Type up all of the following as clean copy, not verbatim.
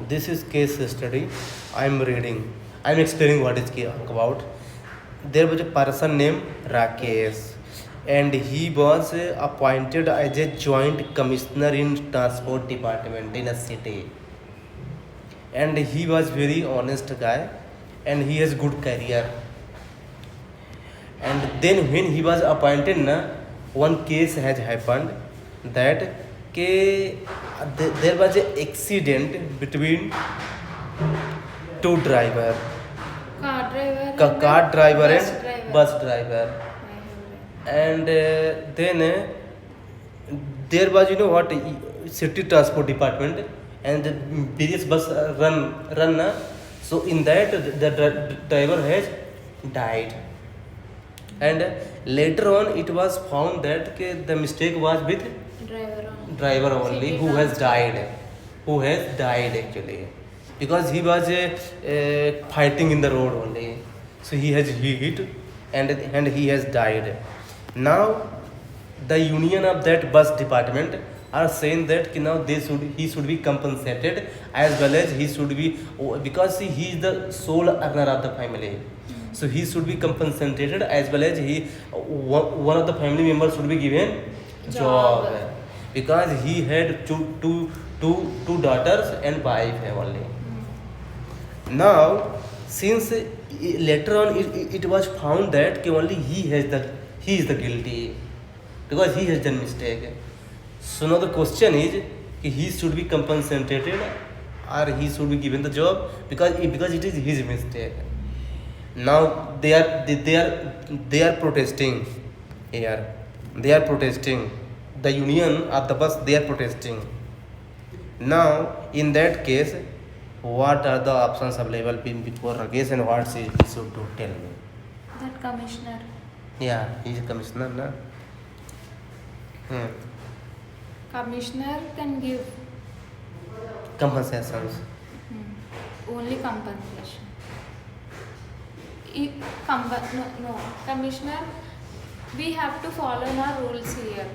This is case study. I'm reading. I'm explaining what it's about. There was a person named Rakesh, and he was appointed as a joint commissioner in transport department in a city. And he was very honest guy, and he has good career. And then when he was appointed, one case has happened that there was an accident between two driver, car driver and bus driver. And then there was, what, city transport department, and the various bus run. So in that the driver has died, and later on it was found that the mistake was with driver only, who has died actually, because he was fighting in the road only, so he has hit, and he has died. Now the union of that bus department are saying that now he should be compensated, as well as he should be, because he is the sole earner of the family, so he should be compensated, as well as one of the family members should be given job, because he had two daughters and wife only. Now since later on it was found that only he is the guilty, because he has done mistake. So now the question is, he should be compensated or he should be given the job, because it is his mistake. Now they are protesting here. They are protesting. The union of the bus, they are protesting. Now in that case, what are the options available before Rakesh, and what he should do? Tell me. That commissioner. Yeah, he is a commissioner, na? Commissioner can give Compensations. only compensation. No, commissioner, we have to follow our rules here.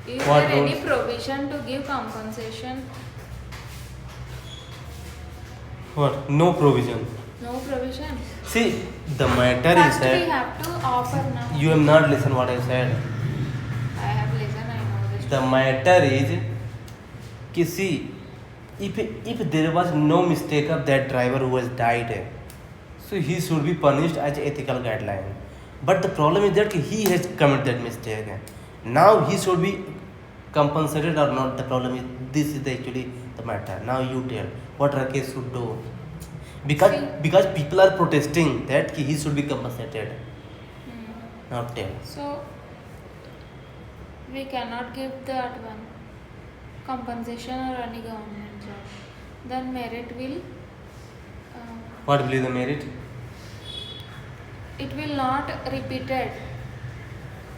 Is What there any rules? provision to give compensation? What? No provision. No provision. See, the matter First is we that have to offer now. you have not listened what I said. I have listened, I know this. The matter is, see, if there was no mistake of that driver who has died, so he should be punished as ethical guideline. But the problem is that he has committed that mistake. Now he should be compensated or not. The problem is, this is actually the matter. Now you tell what Rakesh should do, because people are protesting that he should be compensated. Now tell. So we cannot give that one compensation or any government job. Then merit will What will be the merit? it will not repeated.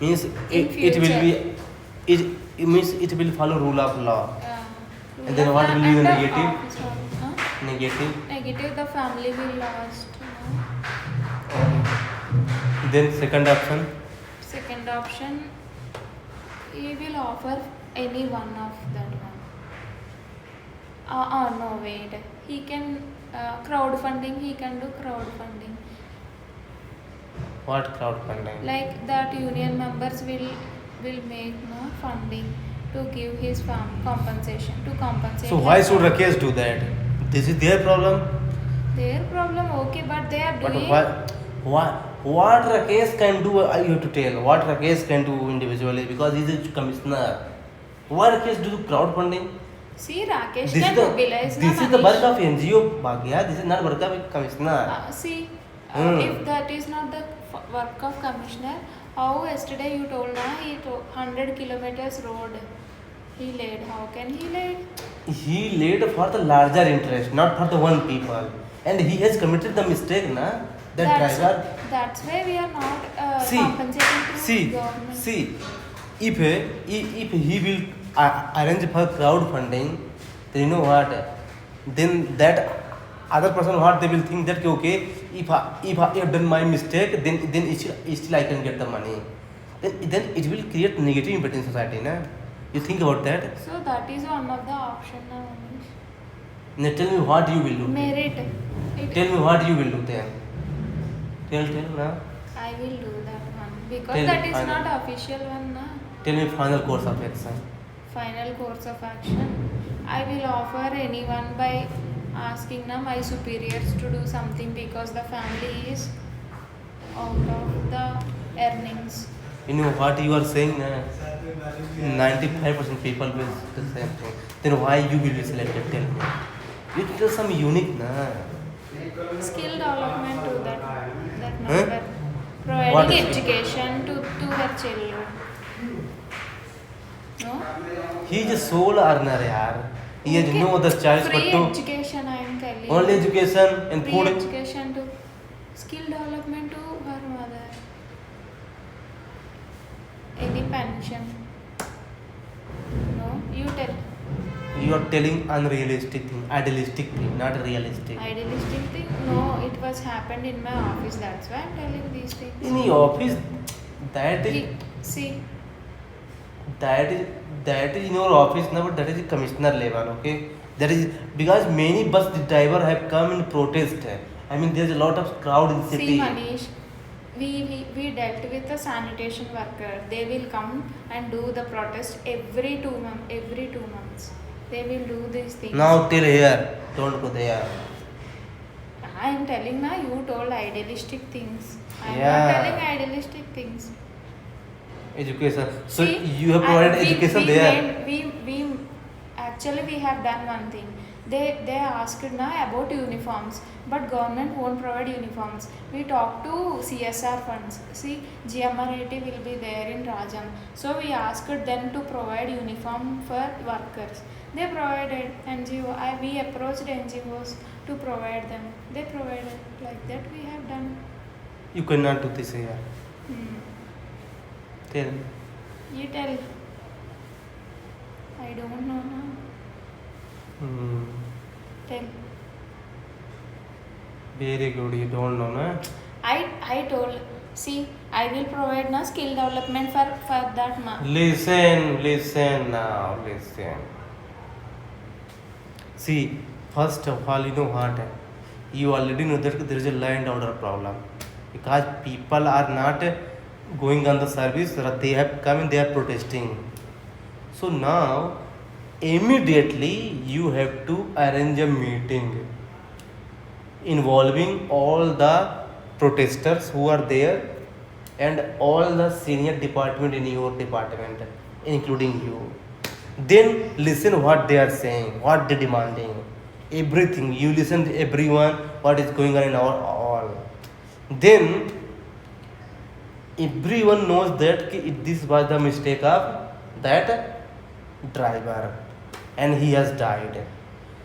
Means In it will future. be, it means it will follow rule of law. And then Rule what of will be the and negative? office of, Negative. negative, the family will lost. Then second option. Second option, he will offer any one of that one. No, wait. He can crowdfunding. He can do crowdfunding. What crowdfunding? Like that, union members will make no funding to give his compensation to compensate. So why his should family. Rakesh do that? This is their problem. Their problem, okay, but they are But doing. what Rakesh can do? You have to tell what Rakesh can do individually, because he is a commissioner. Why Rakesh do crowdfunding? See, Rakesh This can is the mobilize. this is the work of NGO, Bhagya. This is not work of a commissioner. See, Hmm. if that is not the work of commissioner, how yesterday you told na he 100 kilometers road he laid. How can he laid? He laid for the larger interest, not for the one people, and he has committed the mistake, na? That driver. That's why we are not See, compensating to government. see, if he will arrange for crowdfunding, then you know what? Then that other person, what they will think that okay, if I have done my mistake, then still I can get the money. Then it will create negative impact in society, na? You think about that? So that is one of the option now. Manish. Now tell me what you will do. merit. Tell me what you will do then. Tell now. I will do that one because Tell that is final. not official one, na. Tell me final course of action. Final course of action. I will offer anyone by asking na my superiors to do something because the family is out of the earnings. You know what you are saying? 95% people will do the same thing. Then why you will be selected? Tell me. It is some unique, na. Skill development to that Huh? number. What Providing is it? education to her children. No? He is a sole earner, yaar. He has Okay. no other choice Free but to education, I am telling. only education and Free food. education to skill development to her mother. Any pension. No, you tell. You are telling unrealistic thing, idealistic thing, not realistic. Idealistic thing? No, it was happened in my office. That's why I'm telling these things. In your office, that is See, that is in your office now, but that is commissioner level, okay? That is because many bus driver have come in protest. I mean, there's a lot of crowd in city. see, Manish. We dealt with a sanitation worker. They will come and do the protest every 2 months. Every 2 months, they will do these things. Now till here, don't go there. I am telling now. You told idealistic things. I am Yeah. not telling idealistic things. Education. So See, you have provided education there. We actually we have done one thing. They asked now about uniforms, but government won't provide uniforms. We talked to CSR funds. See, GMRIT will be there in Rajam. So we asked them to provide uniform for workers. They provided NGO. We approached NGOs to provide them. They provided. Like that we have done. You cannot do this here. Tell me. You tell. I don't know now. Tell. Very good. You don't know, na? I told. See, I will provide na skill development for that ma. Listen now. Listen. See, first of all, you know what? You already know that there is a land order problem because people are not going on the service. They have come and they are protesting. So now, immediately you have to arrange a meeting involving all the protesters who are there and all the senior department in your department, including you. Then listen what they are saying, what they demanding, everything. You listen to everyone, what is going on in our all. Then everyone knows that this was the mistake of that driver and he has died.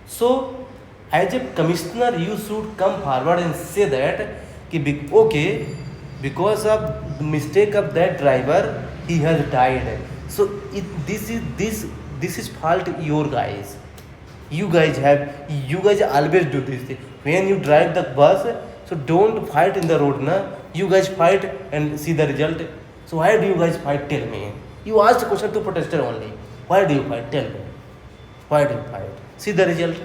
So as a commissioner, you should come forward and say that okay, because of the mistake of that driver, he has died. So this is fault your guys. You guys always do this thing. When you drive the bus, so don't fight in the road, na. You guys fight and see the result. So why do you guys fight? Tell me. You asked the question to protester only. Why do you fight? Tell me. Why do you fight? See the result.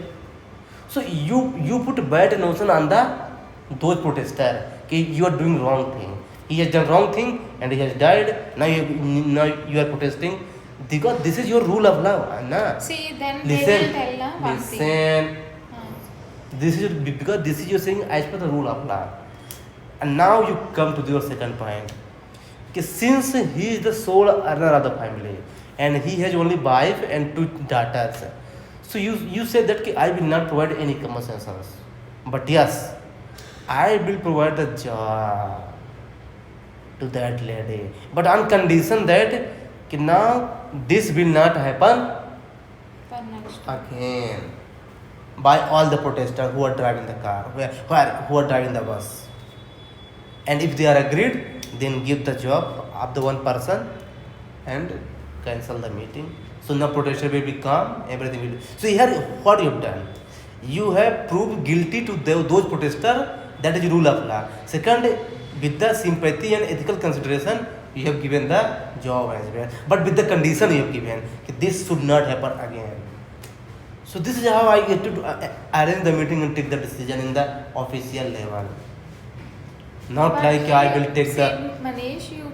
So you put bad notion on those protester. Okay, you are doing wrong thing. He has done wrong thing and he has died. Now you are protesting because this is your rule of law, na. See, then Listen, they will tell na one thing. listen. This is because this is your saying as per the rule of law. And now you come to your second point. Okay, since he is the sole earner of the family and he has only wife and 2 daughters, so you said that I will not provide any compensations. But yes, I will provide the job to that lady. But on condition that now this will not happen For next. again by all the protesters who are driving the car, who are driving the bus. And if they are agreed, then give the job of the one person and cancel the meeting. So now protester will be calm, everything will be. So here what you have done? You have proved guilty to those protesters. That is rule of law. Second, with the sympathy and ethical consideration, you have given the job as well. But with the condition you have given, this should not happen again. So this is how I get to arrange the meeting and take the decision in the official level. Not But like I will take see, the. Manish, you